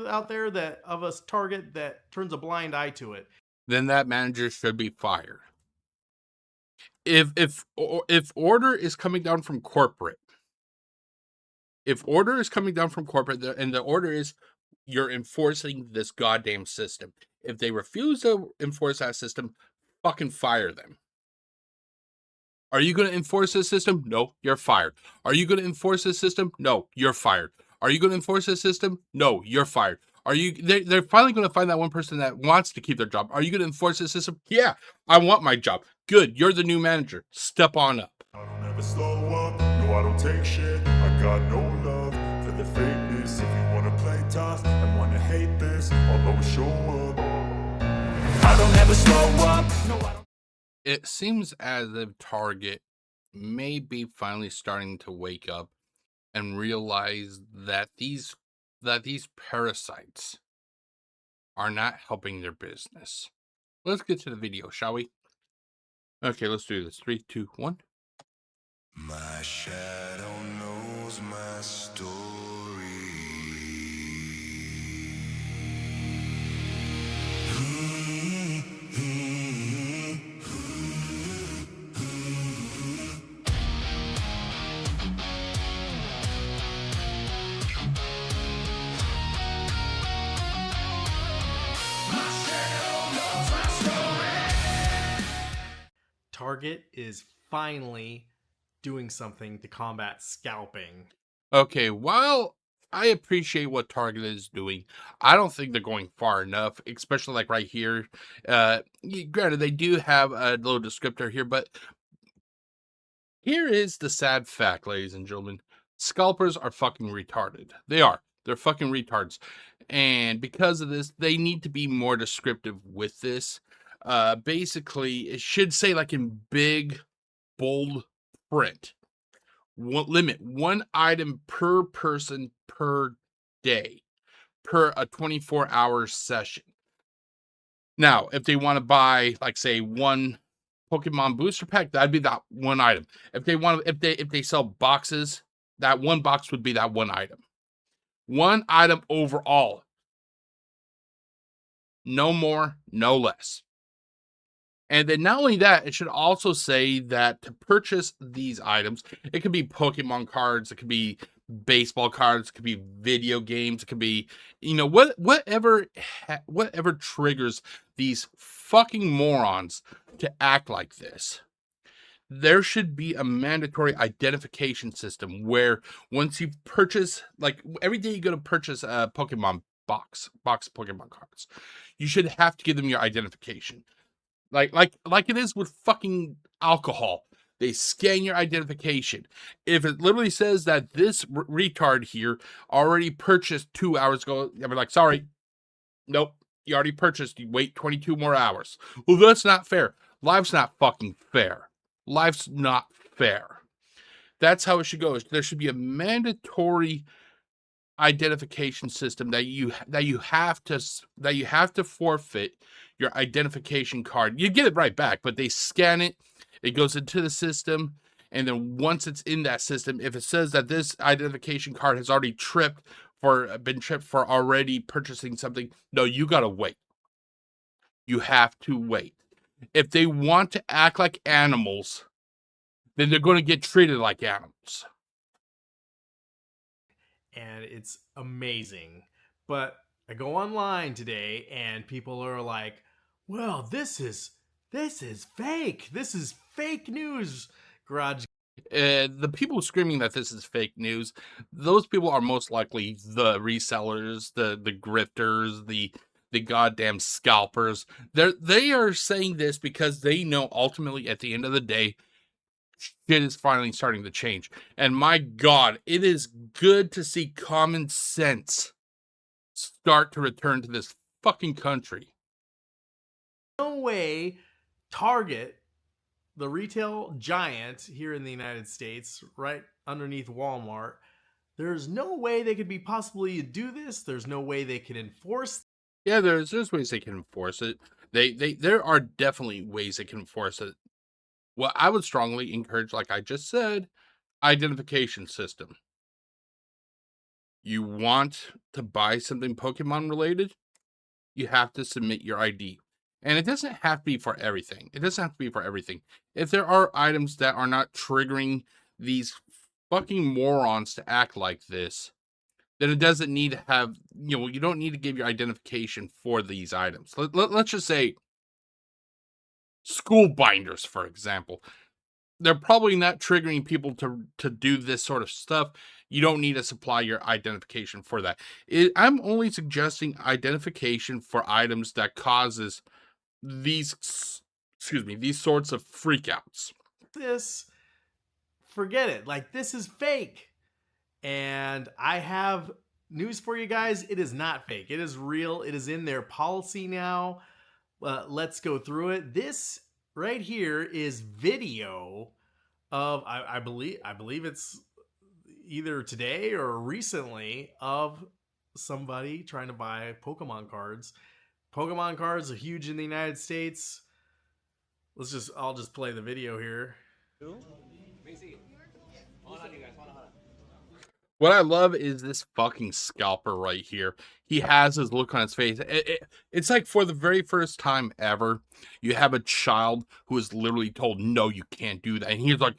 out there that of a target that turns a blind eye to it. Then that manager should be fired. If order is coming down from corporate, if order is coming down from corporate, and the order is you're enforcing this goddamn system. If they refuse to enforce that system, fucking fire them. Are you going to enforce this system? No, you're fired. Are you going to enforce this system? No, you're fired. Are you going to enforce this system? No, you're fired. Are you? They're finally going to find that one person that wants to keep their job. Are you going to enforce this system? Yeah, I want my job. Good, you're the new manager. Step on up. I don't ever slow up, no I don't take shit. I got no love for the fakeness. If you wanna play tough and wanna hate this, I'll always show up. I don't ever slow up, no I don't. It seems as if Target may be finally starting to wake up and realize that these parasites are not helping their business. Let's get to the video, shall we? Okay, let's do this. 3, 2, 1. My shadow knows my story. Target is finally doing something to combat scalping. Okay, while I appreciate what Target is doing, I don't think they're going far enough, especially like right here. Granted, they do have a little descriptor here, but here is the sad fact, ladies and gentlemen. Scalpers are fucking retarded. They are. They're fucking retards. And because of this, they need to be more descriptive with this. Basically, it should say like in big, bold print. Limit one item per person per day per a 24-hour session. Now, if they want to buy, like, say, one Pokemon booster pack, that'd be that one item. If they sell boxes, that one box would be that one item. One item overall. No more, no less. And then not only that, it should also say that to purchase these items, it could be Pokemon cards, it could be baseball cards, it could be video games, it could be, whatever triggers these fucking morons to act like this. There should be a mandatory identification system where once you purchase, like every day you go to purchase a Pokemon box of Pokemon cards, you should have to give them your identification. Like it is with fucking alcohol. They scan your identification. If it literally says that this retard here already purchased 2 hours ago, I'll be like, sorry, nope, you already purchased. You wait 22 more hours. Well, that's not fair. Life's not fucking fair. Life's not fair. That's how it should go. There should be a mandatory identification system that you have to forfeit your identification card. You get it right back, but they scan it, it goes into the system, and then once it's in that system, if it says that this identification card has already been tripped for already purchasing something, no, you gotta wait. You have to wait. If they want to act like animals, then they're going to get treated like animals. And it's amazing. But I go online today and people are like, well, this is fake. This is fake news. Garage. The people screaming that this is fake news, those people are most likely the resellers, the grifters, the goddamn scalpers. They are saying this because they know ultimately at the end of the day, shit is finally starting to change. And my God, it is good to see common sense start to return to this fucking country. No way Target, the retail giant here in the United States, right underneath Walmart, there's no way they could be possibly do this. There's no way they can enforce. Yeah, there's ways they can enforce it. There are definitely ways they can enforce it. Well, I would strongly encourage, like I just said, identification system. You want to buy something Pokemon related, you have to submit your ID. And it doesn't have to be for everything. It doesn't have to be for everything. If there are items that are not triggering these fucking morons to act like this, then it doesn't need to have, you don't need to give your identification for these items. Let's just say school binders, for example. They're probably not triggering people to do this sort of stuff. You don't need to supply your identification for that. I'm only suggesting identification for items that causes these sorts of freakouts. This, forget it. Like, this is fake. And I have news for you guys. It is not fake. It is real. It is in their policy now. Let's go through it. This right here is video of, I believe it's either today or recently, of somebody trying to buy Pokemon cards. Pokemon cards are huge in the United States. I'll just play the video here. What I love is this fucking scalper right here. He has his look on his face. It's like, for the very first time ever, you have a child who is literally told, no, you can't do that. And he's like,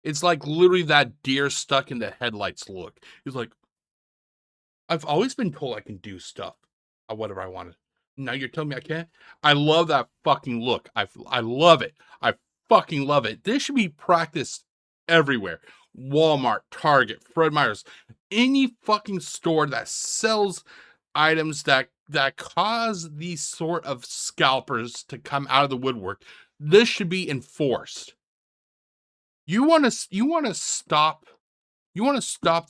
it's like literally that deer stuck in the headlights look. He's like, I've always been told I can do stuff, whatever I wanted. Now you're telling me I can't? I love that fucking look. I love it. I fucking love it. This should be practiced everywhere. Walmart, Target, Fred Meyer's, any fucking store that sells items that cause these sort of scalpers to come out of the woodwork. This should be enforced. You want to stop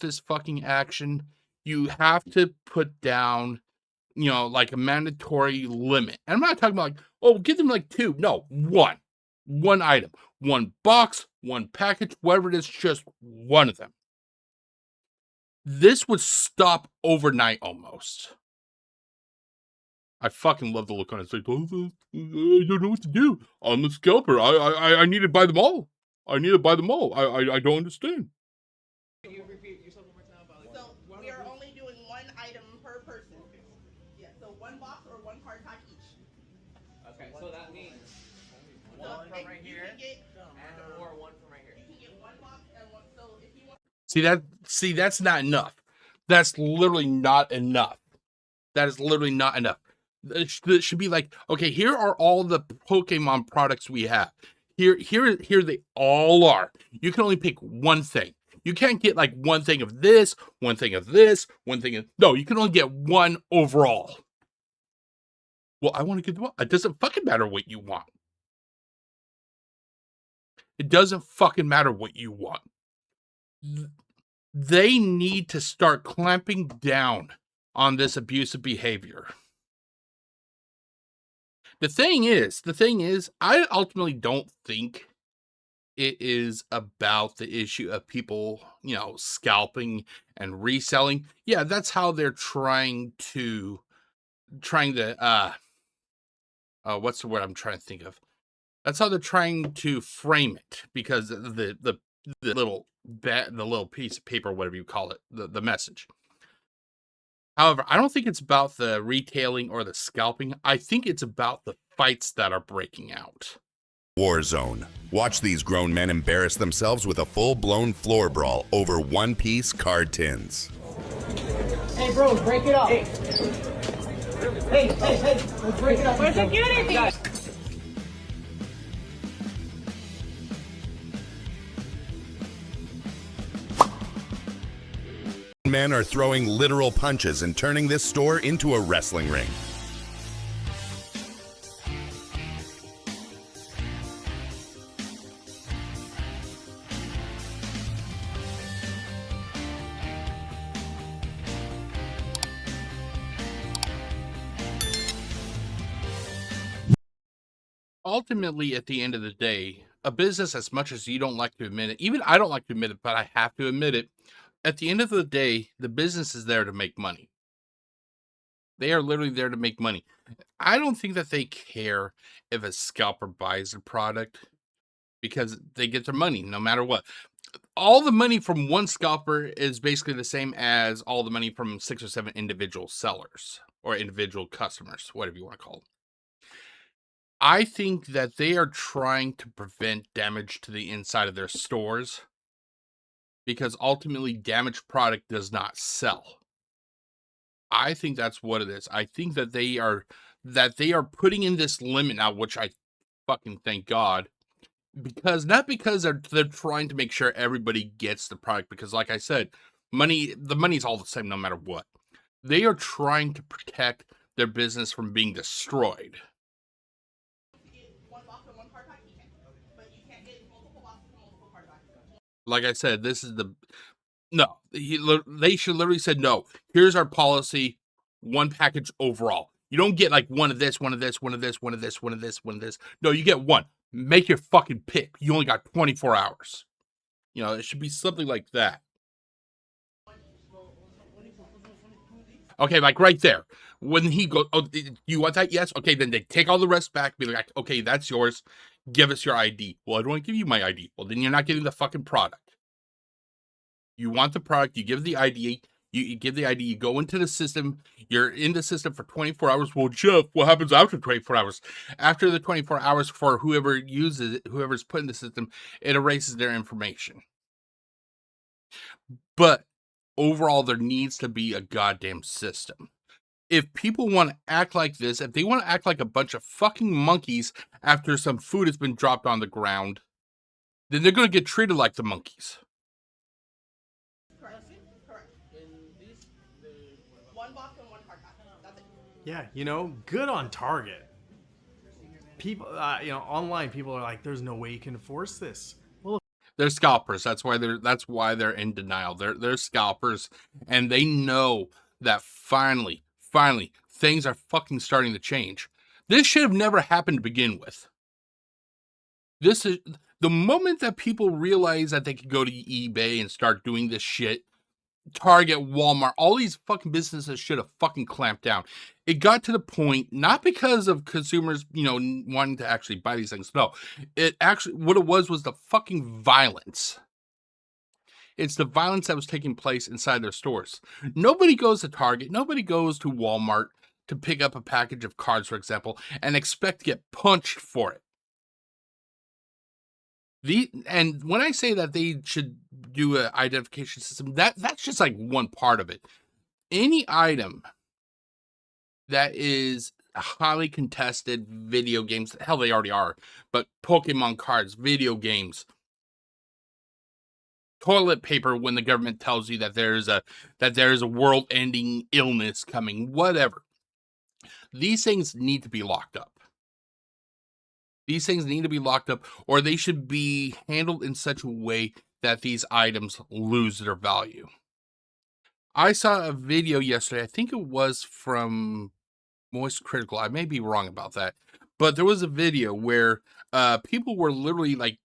this fucking action? You have to put down, like a mandatory limit. And I'm not talking about like, oh, give them like 2. No, 1. 1 item, 1 box, 1 package, whatever it is, just 1 of them. This would stop overnight almost. I fucking love the look on his face. Oh, I don't know what to do. I'm the scalper. I need to buy them all. I don't understand. Can you repeat yourself one more time? So we are only doing 1 item per person. Yeah, so 1 box or 1 card pack each. Okay, so that means So 1 from right here and or 1 from right here. you can get 1 box and 1. So if you want. See, that's not enough. That's literally not enough. That is literally not enough. It should be like, okay, here are all the Pokemon products we have. Here they all are. You can only pick 1 thing. You can't get like 1 thing of this, 1 thing of this, 1 thing of... No, you can only get 1 overall. Well, I want to get the one. It doesn't fucking matter what you want. It doesn't fucking matter what you want. They need to start clamping down on this abusive behavior. The thing is, I ultimately don't think it is about the issue of people, scalping and reselling. Yeah, that's how they're trying to what's the word I'm trying to think of? That's how they're trying to frame it, because the little piece of paper, whatever you call it, the message. However, I don't think it's about the retailing or the scalping. I think it's about the fights that are breaking out. Warzone. Watch these grown men embarrass themselves with a full-blown floor brawl over one-piece card tins. Hey, bros, break it up. Hey, let's break it up. Where's security? Men are throwing literal punches and turning this store into a wrestling ring. Ultimately, at the end of the day, a business, as much as you don't like to admit it, even I don't like to admit it, but I have to admit it, at the end of the day, the business is there to make money. They are literally there to make money. I don't think that they care if a scalper buys a product, because they get their money no matter what. all the money from one scalper is basically the same as all the money from 6 or 7 individual sellers or individual customers, whatever you want to call them. I think that they are trying to prevent damage to the inside of their stores because ultimately damaged product does not sell. I think that's what it is. I think that they are putting in this limit now, which I fucking thank God. Because not because they're trying to make sure everybody gets the product, because like I said, the money's all the same no matter what. They are trying to protect their business from being destroyed. One box or one card pack, you can. But you can't get multiple boxes and multiple card packs. Like I said, this is they should literally said, no, here's our policy, one package overall. You don't get like one of this, one of this, one of this, one of this, one of this, one of this. No, you get one. Make your fucking pick. You only got 24 hours. You know, it should be something like that. Okay, like right there. When he goes, oh, you want that? Yes. Okay, then they take all the rest back. Be like, okay, that's yours. Give us your ID. Well, I don't want to give you my ID. Well, then you're not getting the fucking product. You want the product. You give the ID. You give the ID, you go into the system, you're in the system for 24 hours. Well, Jeff, what happens after 24 hours? After the 24 hours for whoever uses it, whoever's put in the system, it erases their information. But overall, there needs to be a goddamn system. If people want to act like this, if they want to act like a bunch of fucking monkeys after some food has been dropped on the ground, then they're going to get treated like the monkeys. One box and one card pack. That's it. Yeah, you know, good on target. People, online people are like, "There's no way you can enforce this." Well, they're scalpers. That's why they're in denial. They're scalpers, and they know that finally, things are fucking starting to change. This should have never happened to begin with. This is the moment that people realize that they could go to eBay and start doing this shit. Target, Walmart, all these fucking businesses should have fucking clamped down. It got to the point, not because of consumers, wanting to actually buy these things. No, what it was the fucking violence. It's the violence that was taking place inside their stores. Nobody goes to Target, nobody goes to Walmart to pick up a package of cards, for example, and expect to get punched for it. And when I say that they should do an identification system, that's just like one part of it. Any item that is highly contested, video games, hell, they already are, but Pokemon cards, video games, toilet paper when the government tells you that there is a world-ending illness coming, whatever. These things need to be locked up. These things need to be locked up, or they should be handled in such a way that these items lose their value. I saw a video yesterday, I think it was from Moist Critical, I may be wrong about that, but there was a video where people were literally like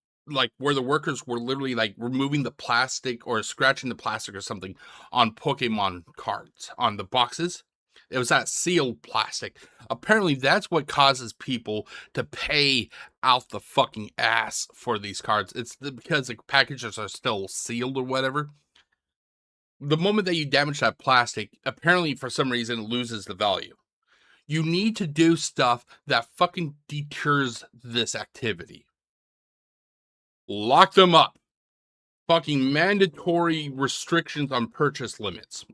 where the workers were literally like removing the plastic or scratching the plastic or something on Pokemon cards, on the boxes. It was that sealed plastic. Apparently, that's what causes people to pay out the fucking ass for these cards. It's because the packages are still sealed or whatever. The moment that you damage that plastic, apparently for some reason, it loses the value. You need to do stuff that fucking deters this activity. Lock them up. Fucking mandatory restrictions on purchase limits.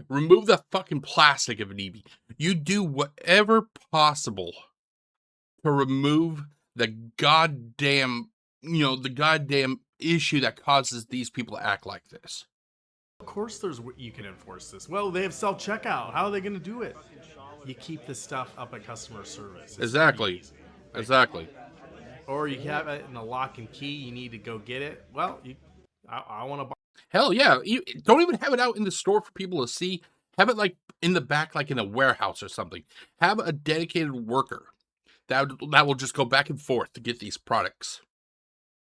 Remove the fucking plastic if it need be. You do whatever possible to remove the goddamn issue that causes these people to act like this. of course, you can enforce this. Well, they have self-checkout. How are they going to do it? You keep the stuff up at customer service. It's Exactly. Exactly. Or you have it in a lock and key. You need to go get it. Well, I want to buy. Hell yeah. You don't even have it out in the store for people to see. Have it like in the back, like in a warehouse or something. Have a dedicated worker that will just go back and forth to get these products.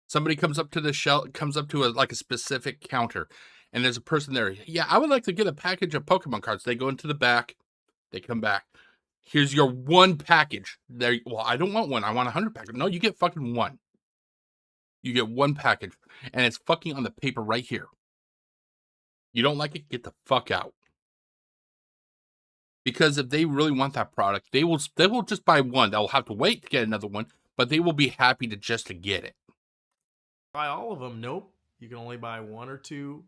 Somebody comes up to the shelf, comes up to a specific counter, and there's a person there. Yeah, I would like to get a package of Pokemon cards. They go into the back. They come back. Here's your one package. There. Well, I don't want one. I want 100 packages. No, you get fucking one. You get one package, and it's fucking on the paper right here. You don't like it, get the fuck out. Because if they really want that product, they will just buy one. They'll have to wait to get another one, but they will be happy to get it. Buy all of them? Nope. You can only buy one or two.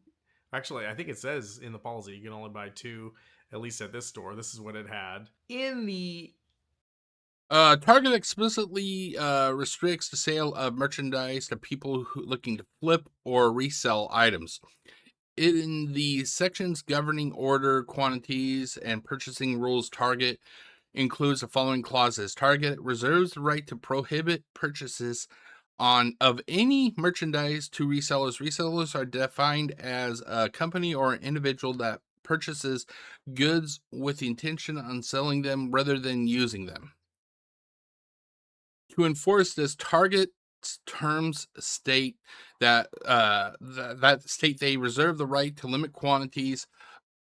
Actually, I think it says in the policy you can only buy two, at least at this store. This is what it had. In the Target explicitly restricts the sale of merchandise to people looking to flip or resell items. In the sections governing order quantities and purchasing rules, Target includes the following clauses. Target reserves the right to prohibit purchases of any merchandise to resellers. Resellers are defined as a company or an individual that purchases goods with the intention on selling them rather than using them. To enforce this, Target's terms state that they reserve the right to limit quantities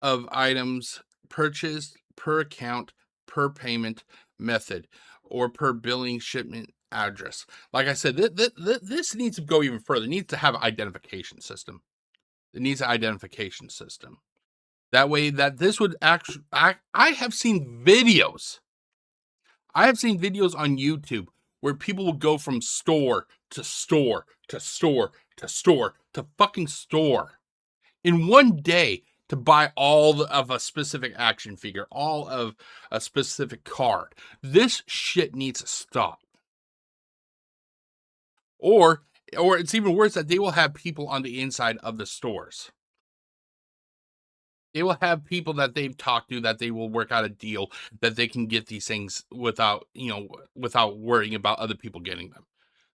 of items purchased per account, per payment method, or per billing shipment address. Like I said, this needs to go even further. It needs to have an identification system. It needs an identification system. That way, that this would actually... I have seen videos. I have seen videos on YouTube where people will go from store to store to store to store to fucking store in one day to buy all of a specific action figure, all of a specific card. This shit needs to stop. Or it's even worse that they will have people on the inside of the stores. They will have people that they've talked to that they will work out a deal that they can get these things without worrying about other people getting them.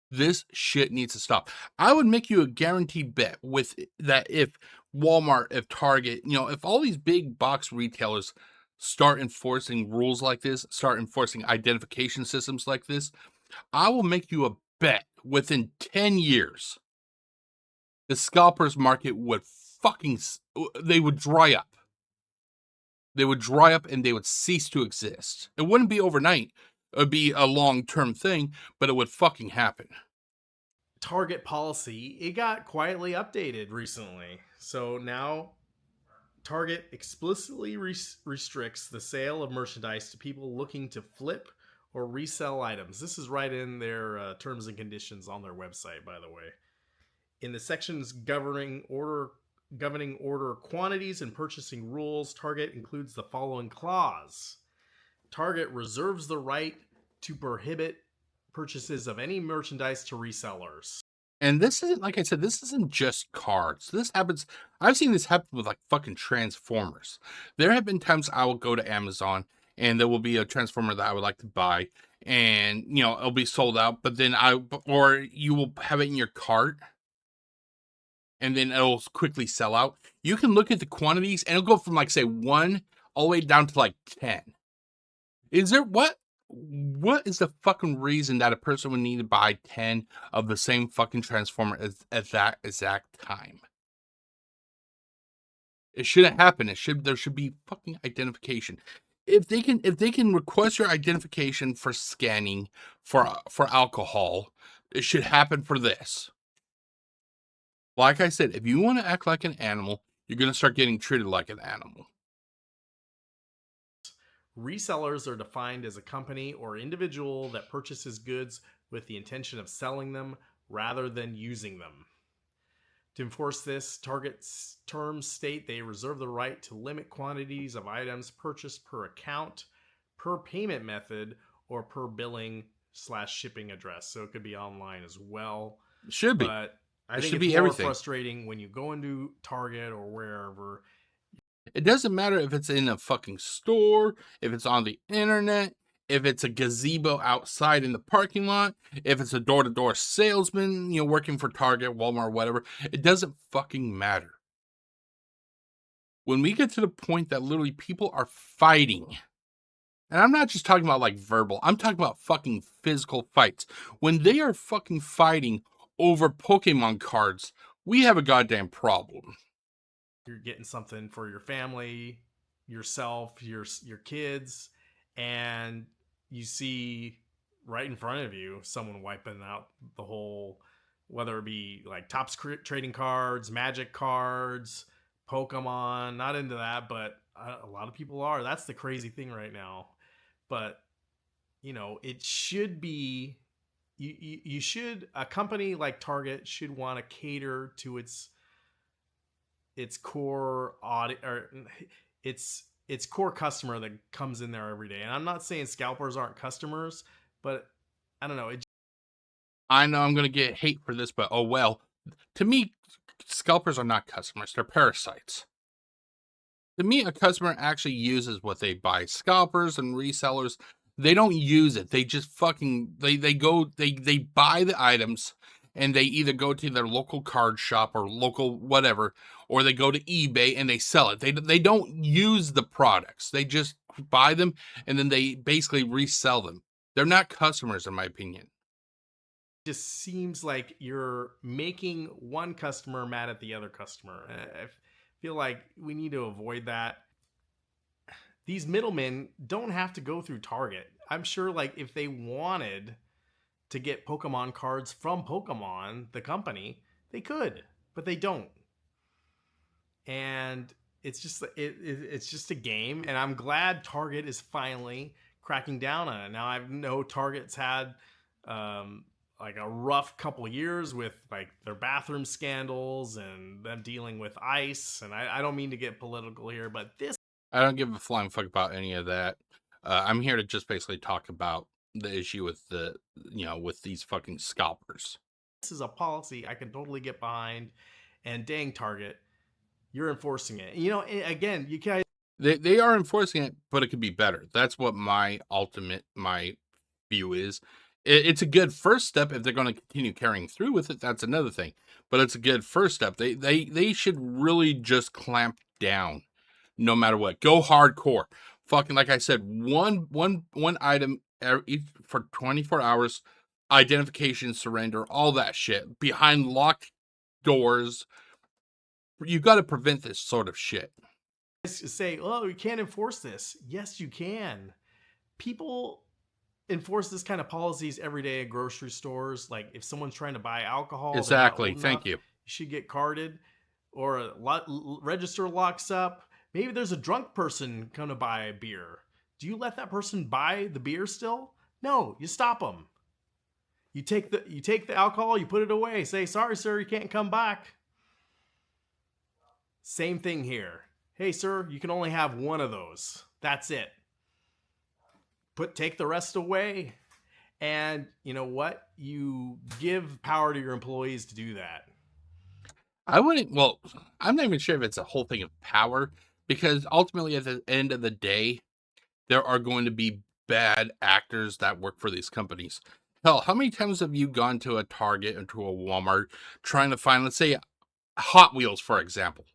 This shit needs to stop. I would make you a guaranteed bet with that if Walmart, if Target, if all these big box retailers start enforcing rules like this, start enforcing identification systems like this, I will make you a bet within 10 years, the scalpers market would they would dry up. They would dry up and they would cease to exist. It wouldn't be overnight. It would be a long-term thing, but it would fucking happen. Target policy, it got quietly updated recently. So now Target explicitly restricts the sale of merchandise to people looking to flip or resell items. This is right in their terms and conditions on their website, by the way. In the sections governing order quantities and purchasing rules, Target includes the following clause. Target reserves the right to prohibit purchases of any merchandise to resellers. And this isn't, like I said, this isn't just cards. This happens, I've seen this happen with like fucking Transformers. There have been times I will go to Amazon and there will be a Transformer that I would like to buy and, it'll be sold out, but then or you will have it in your cart and then it'll quickly sell out. You can look at the quantities and it'll go from like, say, 1 all the way down to like 10. Is there what is the fucking reason that a person would need to buy 10 of the same fucking Transformer at that exact time? It shouldn't happen. There should be fucking identification. If they can request your identification for scanning for alcohol, it should happen for this. Like I said, if you want to act like an animal, you're going to start getting treated like an animal. Resellers are defined as a company or individual that purchases goods with the intention of selling them rather than using them. To enforce this, Target's terms state they reserve the right to limit quantities of items purchased per account, per payment method, or per billing/shipping address. So it could be online as well. It should be. But I it think should it's be more everything. frustrating when you go into Target or wherever. It doesn't matter if it's in a fucking store, if it's on the internet, if it's a gazebo outside in the parking lot, if it's a door-to-door salesman, working for Target, Walmart, whatever. It doesn't fucking matter. When we get to the point that literally people are fighting, and I'm not just talking about like verbal, I'm talking about fucking physical fights. When they are fucking fighting over Pokemon cards, we have a goddamn problem. You're getting something for your family, yourself, your kids, and you see right in front of you someone wiping out the whole whether it be like Topps trading cards, Magic cards, Pokemon. Not into that, but a lot of people are. That's the crazy thing right now. But it should be you should, a company like Target should want to cater to its core audit, or its core customer that comes in there every day. And I'm not saying scalpers aren't customers, but I don't know. I know I'm going to get hate for this, but oh well. To me, scalpers are not customers. They're parasites. To me, a customer actually uses what they buy. Scalpers and resellers, they don't use it. They just fucking, they buy the items and they either go to their local card shop or local whatever, or they go to eBay and they sell it. They don't use the products. They just buy them and then they basically resell them. They're not customers, in my opinion. Just seems like you're making one customer mad at the other customer. I feel like we need to avoid that. These middlemen don't have to go through Target. I'm sure, like, if they wanted to get Pokemon cards from Pokemon, the company, they could, but they don't. And it's just it's just a game, and I'm glad Target is finally cracking down on it. Now, I know Target's had like a rough couple years with like their bathroom scandals and them dealing with ICE. And I don't mean to get political here, but I don't give a flying fuck about any of that. I'm here to just basically talk about the issue with with these fucking scalpers. This is a policy I can totally get behind, and dang Target, you're enforcing it. Again, you guys. They are enforcing it, but it could be better. That's what my view is. It's a good first step. If they're going to continue carrying through with it, that's another thing. But it's a good first step. They should really just clamp down, no matter what. Go hardcore. Fucking, like I said, one item for 24 hours, identification, surrender, all that shit behind locked doors. You got to prevent this sort of shit. Say, oh, you can't enforce this. Yes, you can. People enforce this kind of policies every day at grocery stores. Like if someone's trying to buy alcohol, exactly. Thank you. You should get carded, or a register locks up. Maybe there's a drunk person come to buy a beer. Do you let that person buy the beer still? No, you stop them. You take the alcohol, you put it away. Say, sorry, sir, you can't come back. Same thing here. Hey, sir, you can only have one of those. That's it. Take the rest away. And you know what? You give power to your employees to do that. Well, I'm not even sure if it's a whole thing of power, because ultimately at the end of the day, there are going to be bad actors that work for these companies. Hell, how many times have you gone to a Target or to a Walmart trying to find, let's say, Hot Wheels, for example,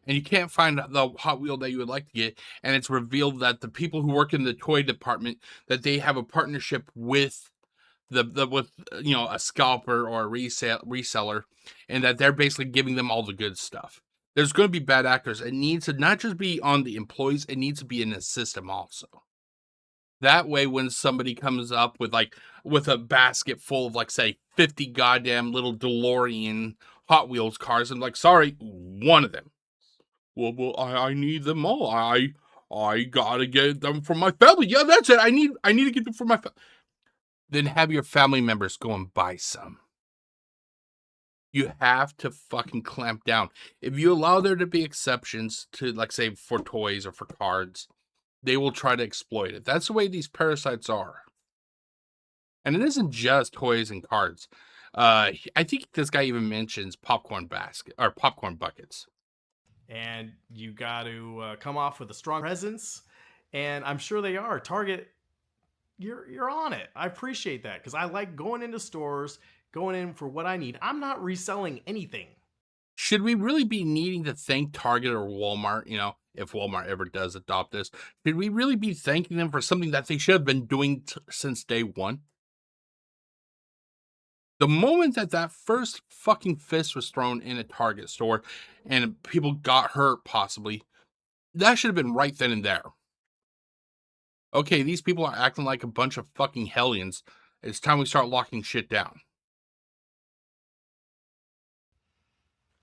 and you can't find the Hot Wheel that you would like to get, and it's revealed that the people who work in the toy department, that they have a partnership with a scalper or a reseller, and that they're basically giving them all the good stuff. There's going to be bad actors. It needs to not just be on the employees, it needs to be in the system also. That way, when somebody comes up with a basket full of, like, say, 50 goddamn little DeLorean Hot Wheels cars, I'm like, sorry, one of them. Well, I need them all. I gotta get them for my family. Yeah, that's it. I need to get them for my family. Then have your family members go and buy some. You have to fucking clamp down. If you allow there to be exceptions to, like, say, for toys or for cards, they will try to exploit it. That's the way these parasites are. And it isn't just toys and cards. I think this guy even mentions popcorn buckets. And you got to come off with a strong presence. And I'm sure they are. Target, you're on it. I appreciate that, because I like going into stores, going in for what I need. I'm not reselling anything. Should we really be needing to thank Target or Walmart, if Walmart ever does adopt this? Should we really be thanking them for something that they should have been doing since day one? The moment that first fucking fist was thrown in a Target store and people got hurt, possibly, that should have been right then and there. Okay, these people are acting like a bunch of fucking hellions. It's time we start locking shit down.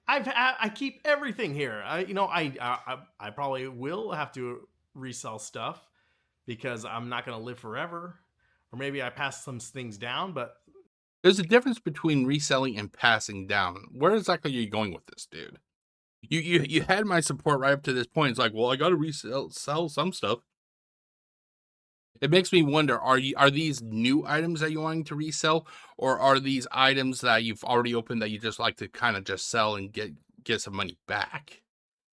I keep everything here. I probably will have to resell stuff because I'm not going to live forever, or maybe I pass some things down. But There's a difference between reselling and passing down. Where exactly are you going with this, dude? You had my support right up to this point. It's like, well, I got to sell some stuff. It makes me wonder: are these new items that you're wanting to resell, or are these items that you've already opened that you just like to kind of just sell and get some money back?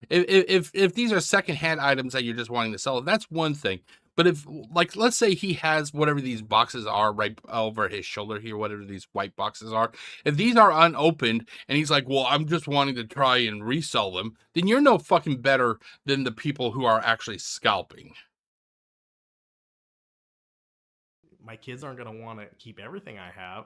If these are secondhand items that you're just wanting to sell, that's one thing. But if, like, let's say he has whatever these boxes are right over his shoulder here, whatever these white boxes are, if these are unopened and he's like, well, I'm just wanting to try and resell them, then you're no fucking better than the people who are actually scalping. my kids aren't going to want to keep everything I have.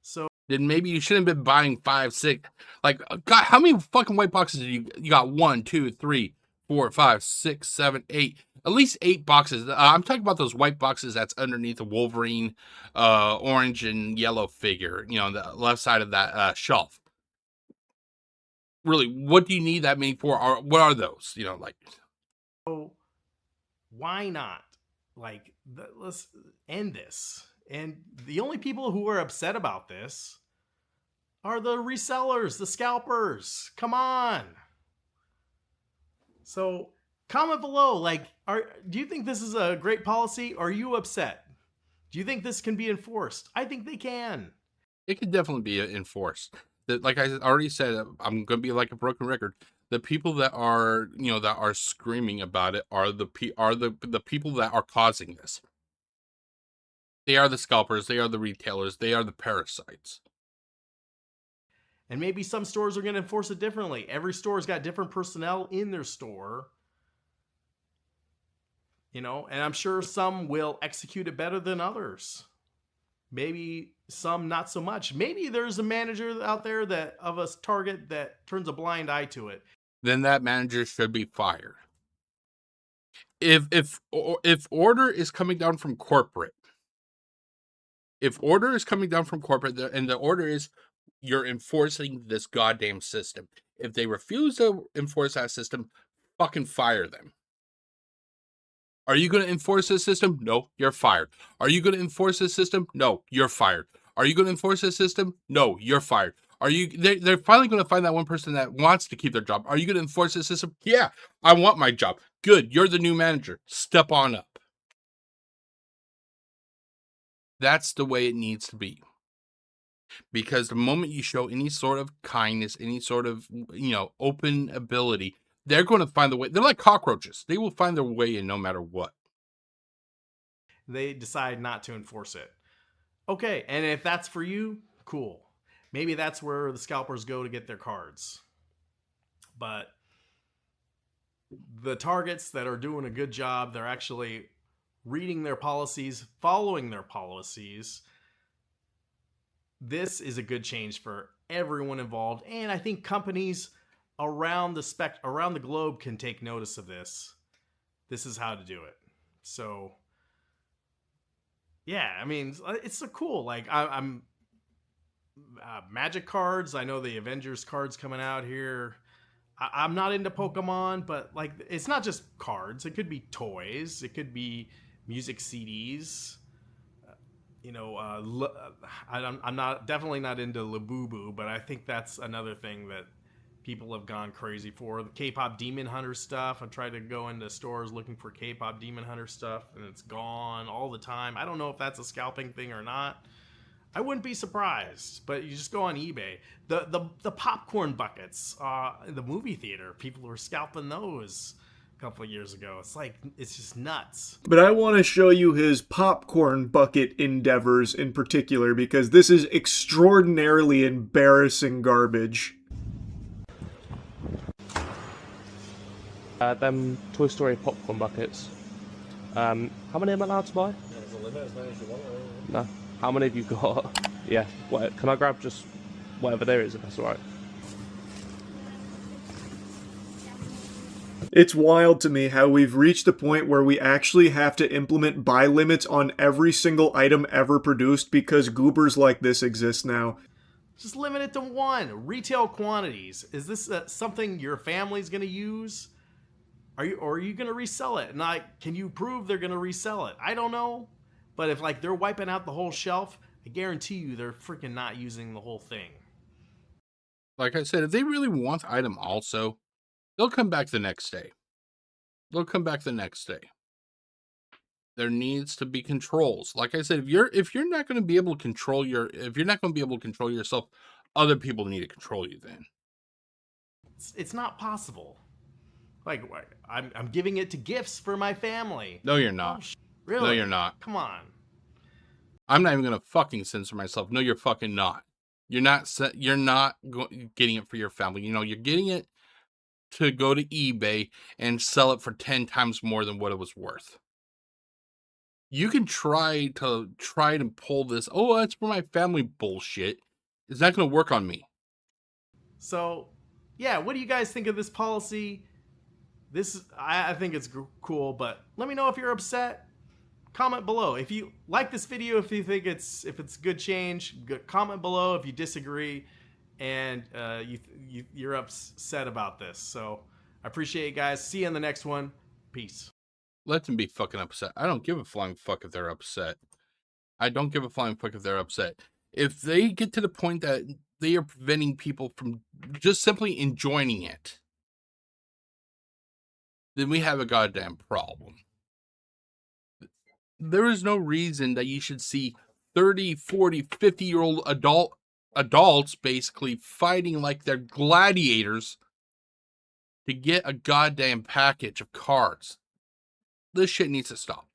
So Then maybe you shouldn't have been buying 5, 6. Like, God, how many fucking white boxes did you got? 1, 2, 3, 4, 5, 6, 7, 8. At least 8 boxes. I'm talking about those white boxes that's underneath the Wolverine, orange and yellow figure. You know, on the left side of that shelf. Really, what do you need that many for? Or what are those? You know, like. So why not? Like, let's end this. And the only people who are upset about this are the resellers, the scalpers. Come on. So comment below. Like, do you think this is a great policy? Are you upset? Do you think this can be enforced? I think they can. It could definitely be enforced. That, like I already said, I'm going to be like a broken record. The people that are, you know, that are screaming about it are the people that are causing this. They are the scalpers. They are the retailers. They are the parasites. And maybe some stores are going to enforce it differently. Every store's got different personnel in their store. You know, and I'm sure some will execute it better than others. Maybe some not so much. Maybe there's a manager out there that of a target that turns a blind eye to it. Then that manager should be fired. If order is coming down from corporate, and the order is you're enforcing this goddamn system. If they refuse to enforce that system, fucking fire them. Are you going to enforce this system? No, you're fired. Are you going to enforce this system? No, you're fired. Are you going to enforce this system? No, you're fired. They're finally going to find that one person that wants to keep their job. Are you going to enforce this system? Yeah, I want my job. Good, you're the new manager. Step on up. That's the way it needs to be. Because the moment you show any sort of kindness, any sort of, you know, open ability, they're going to find the way. They're like cockroaches. They will find their way in no matter what. They decide not to enforce it. Okay, and if that's for you, cool. Maybe that's where the scalpers go to get their cards. But the targets that are doing a good job, they're actually reading their policies, following their policies. This is a good change for everyone involved, and I think companies around the globe can take notice of this. This is how to do it. So yeah, I mean, it's so cool. Like, I'm Magic cards. I know the Avengers cards coming out here. I'm not into Pokemon, but like, it's not just cards. It could be toys. It could be music CDs. You know, I'm definitely not into Labubu, but I think that's another thing that people have gone crazy for. The K-pop Demon Hunter stuff. I tried to go into stores looking for K-pop Demon Hunter stuff, and it's gone all the time. I don't know if that's a scalping thing or not. I wouldn't be surprised, but you just go on eBay. The popcorn buckets, in the movie theater, people were scalping those a couple of years ago. It's like, it's just nuts. But I want to show you his popcorn bucket endeavors in particular, because this is extraordinarily embarrassing garbage. Them Toy Story popcorn buckets. How many am I allowed to buy? There's a limit, as many as you want. No. How many have you got? Yeah. What? Can I grab just whatever there is, if that's alright? It's wild to me how we've reached a point where we actually have to implement buy limits on every single item ever produced because goobers like this exist now. Just limit it to one. Retail quantities. Is this something your family's going to use? Are you going to resell it? And can you prove they're going to resell it? I don't know. But if like they're wiping out the whole shelf, I guarantee you they're freaking not using the whole thing. Like I said, if they really want the item also, they'll come back the next day. They'll come back the next day. There needs to be controls. Like I said, if you're not going to be able to control yourself, other people need to control you then. It's not possible. Like I'm giving it to gifts for my family. No, you're not. Oh, really? No, you're not. Come on. I'm not even going to fucking censor myself. No, you're fucking not. You're not getting it for your family. You know, you're getting it to go to eBay and sell it for 10 times more than what it was worth. You can try to pull this, oh, that's for my family bullshit. It's not going to work on me. So, yeah, what do you guys think of this policy? I think it's cool, but let me know if you're upset. Comment below. If you like this video, if you think it's good change, comment below if you disagree and you're upset about this. So I appreciate it, guys. See you in the next one. Peace. Let them be fucking upset. I don't give a flying fuck if they're upset. I don't give a flying fuck if they're upset. If they get to the point that they are preventing people from just simply enjoying it, then we have a goddamn problem. There is no reason that you should see 30, 40, 50-year-old adults basically fighting like they're gladiators to get a goddamn package of cards. This shit needs to stop.